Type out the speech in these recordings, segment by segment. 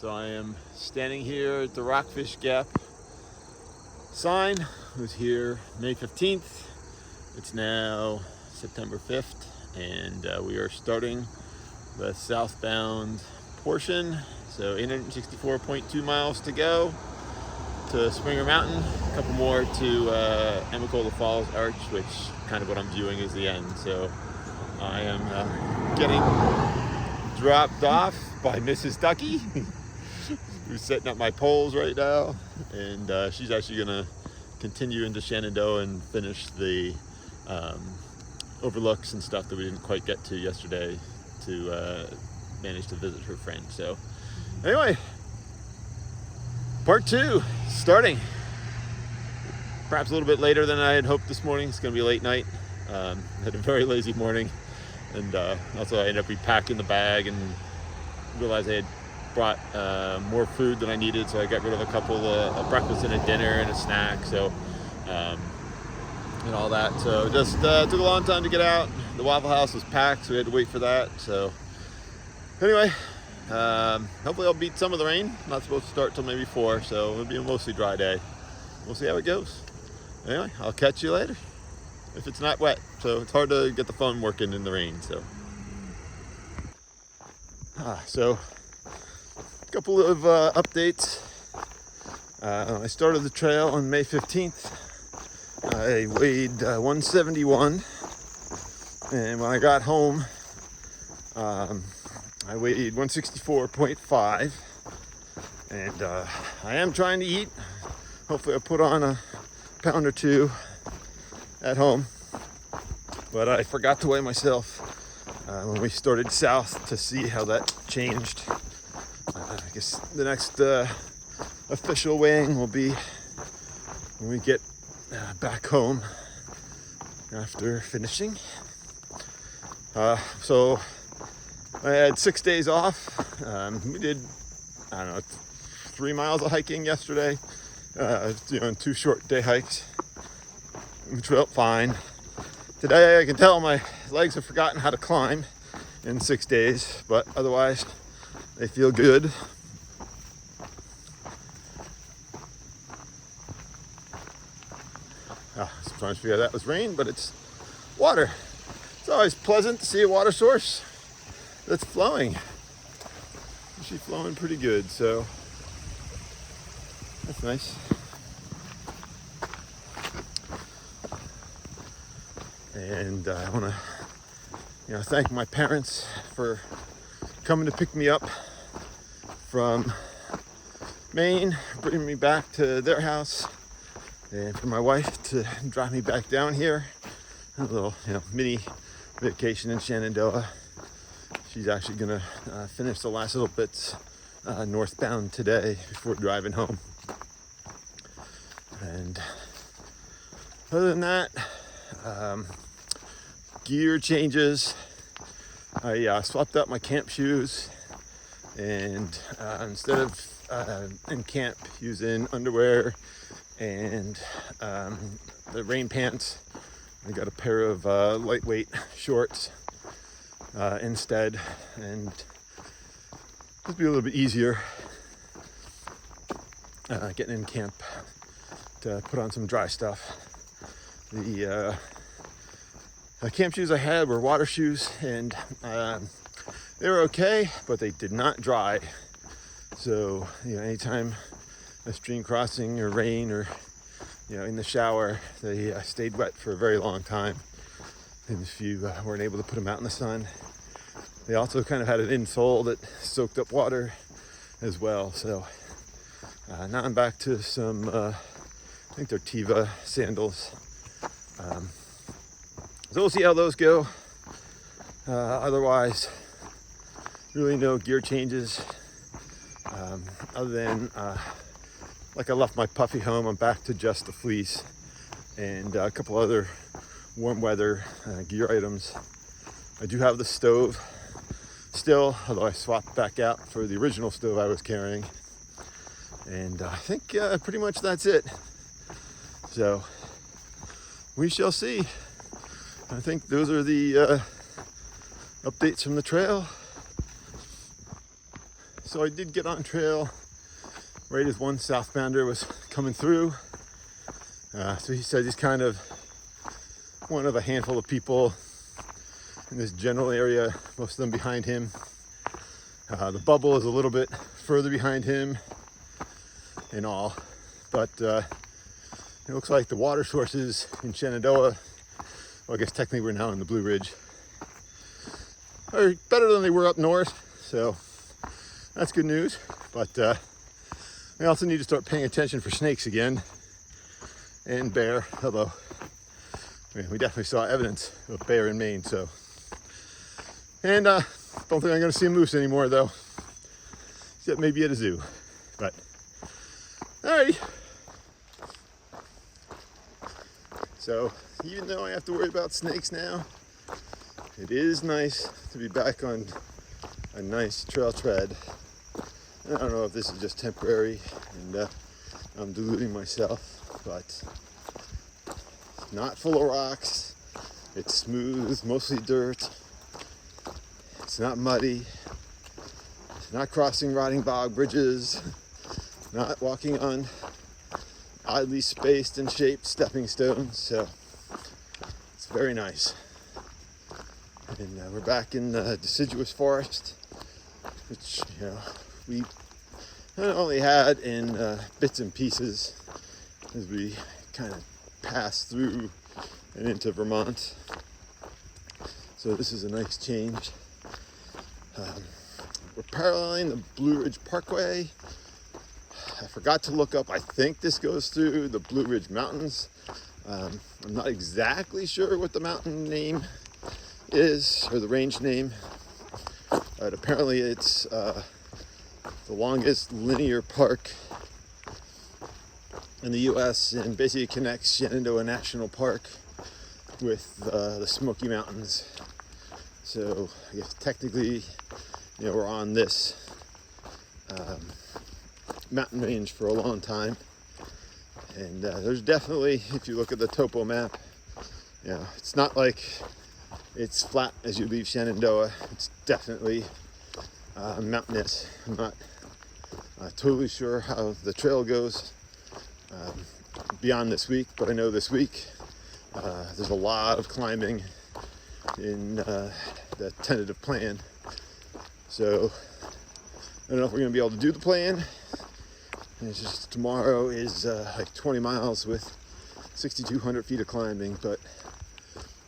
So I am standing here at the Rockfish Gap sign. I was here May 15th. It's now September 5th, and we are starting the southbound portion. So 864.2 miles to go to Springer Mountain, a couple more to Amicola Falls Arch, which kind of what I'm viewing is the end. So I am getting dropped off by Mrs. Ducky, who's setting up my poles right now, and she's actually gonna continue into Shenandoah and finish the overlooks and stuff that we didn't quite get to yesterday to manage to visit her friend. So anyway, part two starting perhaps a little bit later than I had hoped this morning. It's gonna be a late night. Had a very lazy morning, and also I ended up repacking the bag and realized I had brought more food than I needed, so I got rid of a couple of breakfast and a dinner and a snack, so and all that. So just took a long time to get out. The Waffle House was packed, so we had to wait for that. So anyway, hopefully I'll beat some of the rain. Not supposed to start till maybe 4, so it'll be a mostly dry day. We'll see how it goes. Anyway, I'll catch you later if it's not wet. So it's hard to get the phone working in the rain. So a couple of updates. I started the trail on May 15th. I weighed 171, and when I got home, I weighed 164.5, and I am trying to eat. Hopefully I'll put on a pound or two at home, but I forgot to weigh myself when we started south to see how that changed. I guess the next official weighing will be when we get back home after finishing. So I had 6 days off. We did, I don't know, 3 miles of hiking yesterday, and 2 short day hikes, which felt fine. Today I can tell my legs have forgotten how to climb in 6 days, but otherwise they feel good. Sometimes I figure that was rain, but it's water. It's always pleasant to see a water source that's flowing. She's flowing pretty good, so that's nice. And I want to, thank my parents for coming to pick me up from Maine, bringing me back to their house, and for my wife to drive me back down here. A little, mini vacation in Shenandoah. She's actually gonna finish the last little bits northbound today before driving home. And other than that, gear changes. I swapped out my camp shoes, and instead of in camp using underwear and the rain pants, I got a pair of lightweight shorts instead, and it'll be a little bit easier getting in camp to put on some dry stuff. The camp shoes I had were water shoes, and they were okay, but they did not dry. So anytime a stream crossing or rain or in the shower, they stayed wet for a very long time. And if you weren't able to put them out in the sun, they also kind of had an insole that soaked up water as well. So now I'm back to some I think they're Tiva sandals. So we'll see how those go. Otherwise, really no gear changes, other than like I left my puffy home. I'm back to just the fleece and a couple other warm weather gear items. I do have the stove still, although I swapped back out for the original stove I was carrying, and I think pretty much that's it. So we shall see. I think those are the updates from the trail. So I did get on trail right as one southbounder was coming through. So he said he's kind of one of a handful of people in this general area, most of them behind him. The bubble is a little bit further behind him in all, but it looks like the water sources in Shenandoah, well, I guess technically we're now in the Blue Ridge, are better than they were up north, so that's good news. But we also need to start paying attention for snakes again, and bear, although we definitely saw evidence of bear in Maine, so. And don't think I'm gonna see a moose anymore though, except maybe at a zoo, but alrighty. So even though I have to worry about snakes now, it is nice to be back on a nice trail tread. I don't know if this is just temporary and I'm deluding myself, but it's not full of rocks. It's smooth, mostly dirt. It's not muddy. It's not crossing rotting bog bridges. Not walking on oddly spaced and shaped stepping stones. So it's very nice. And we're back in the deciduous forest, which we only had in bits and pieces as we kind of passed through and into Vermont. So this is a nice change. We're paralleling the Blue Ridge Parkway. I forgot to look up, I think this goes through the Blue Ridge Mountains. I'm not exactly sure what the mountain name is, or the range name, but apparently it's the longest linear park in the US, and basically connects Shenandoah National Park with the Smoky Mountains. So I guess technically, we're on this mountain range for a long time, and there's definitely, if you look at the topo map, it's not like it's flat as you leave Shenandoah. It's definitely mountainous. I'm not totally sure how the trail goes beyond this week, but I know this week there's a lot of climbing in the tentative plan. So I don't know if we're going to be able to do the plan. And it's just tomorrow is like 20 miles with 6,200 feet of climbing, but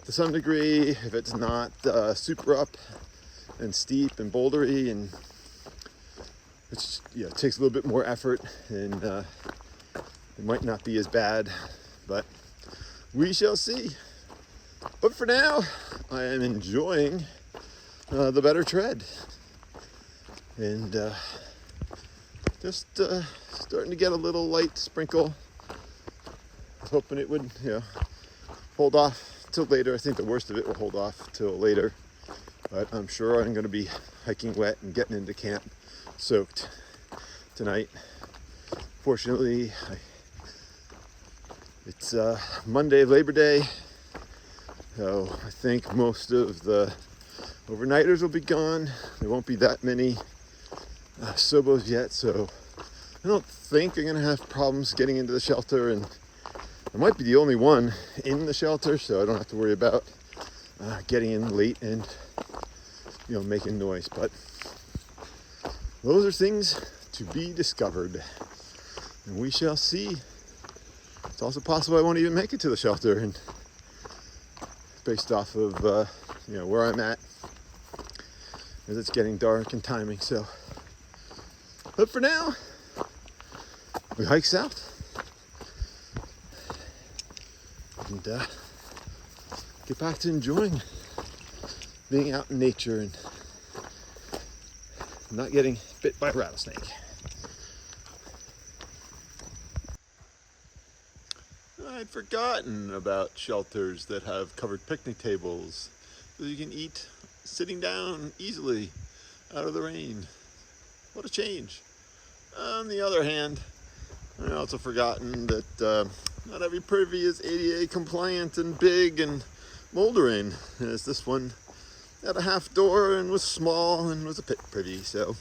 to some degree, if it's not super up and steep and bouldery, and it's, it takes a little bit more effort, and it might not be as bad, but we shall see. But for now, I am enjoying the better tread, and just starting to get a little light sprinkle. I was hoping it would, hold off till later. I think the worst of it will hold off till later, but I'm sure I'm going to be hiking wet and getting into camp soaked tonight. Fortunately, it's Monday, Labor Day, so I think most of the overnighters will be gone. There won't be that many SOBOs yet, so I don't think I'm going to have problems getting into the shelter, and I might be the only one in the shelter, so I don't have to worry about getting in late and making noise. But those are things to be discovered, and we shall see. It's also possible I won't even make it to the shelter, and based off of where I'm at, as it's getting dark and timing. So, but for now, we hike south and get back to enjoying being out in nature and not getting bit by a rattlesnake. I'd forgotten about shelters that have covered picnic tables so you can eat sitting down easily out of the rain. What a change. On the other hand, I also forgotten that not every privy is ADA compliant and big and moldering, as this one had a half door and was small and was a pit privy. So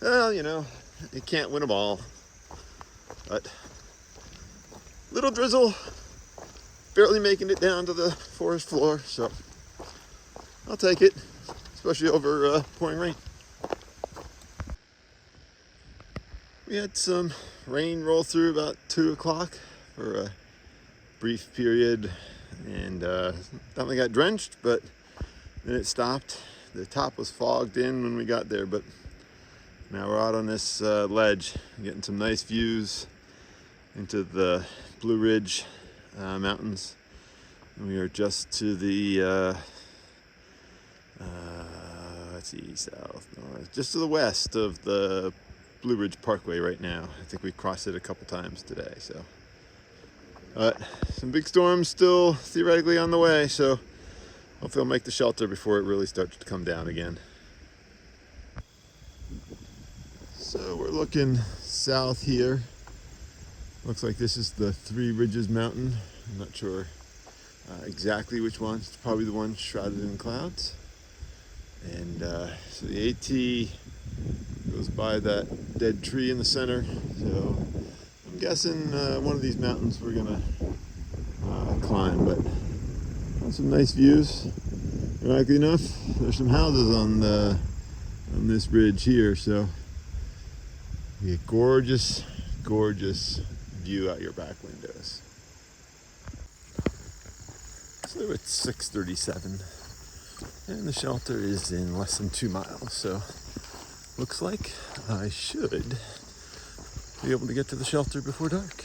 Well, you know, you can't win them all. But little drizzle, barely making it down to the forest floor, so I'll take it, especially over pouring rain. We had some rain roll through about 2 o'clock for a brief period, and definitely got drenched, but then it stopped. The top was fogged in when we got there, but now we're out on this ledge, getting some nice views into the Blue Ridge Mountains. And we are just to the, let's see, south, north, just to the west of the Blue Ridge Parkway right now. I think we crossed it a couple times today, so. But some big storms still theoretically on the way, so hopefully I'll make the shelter before it really starts to come down again. So we're looking south here. Looks like this is the Three Ridges Mountain. I'm not sure exactly which one. It's probably the one shrouded in clouds. And so the AT goes by that dead tree in the center. So I'm guessing one of these mountains we're gonna climb, but some nice views. Ironically enough, there's some houses on this ridge here, so a gorgeous, gorgeous view out your back windows. So we're at 6:37, and the shelter is in less than 2 miles. So looks like I should be able to get to the shelter before dark.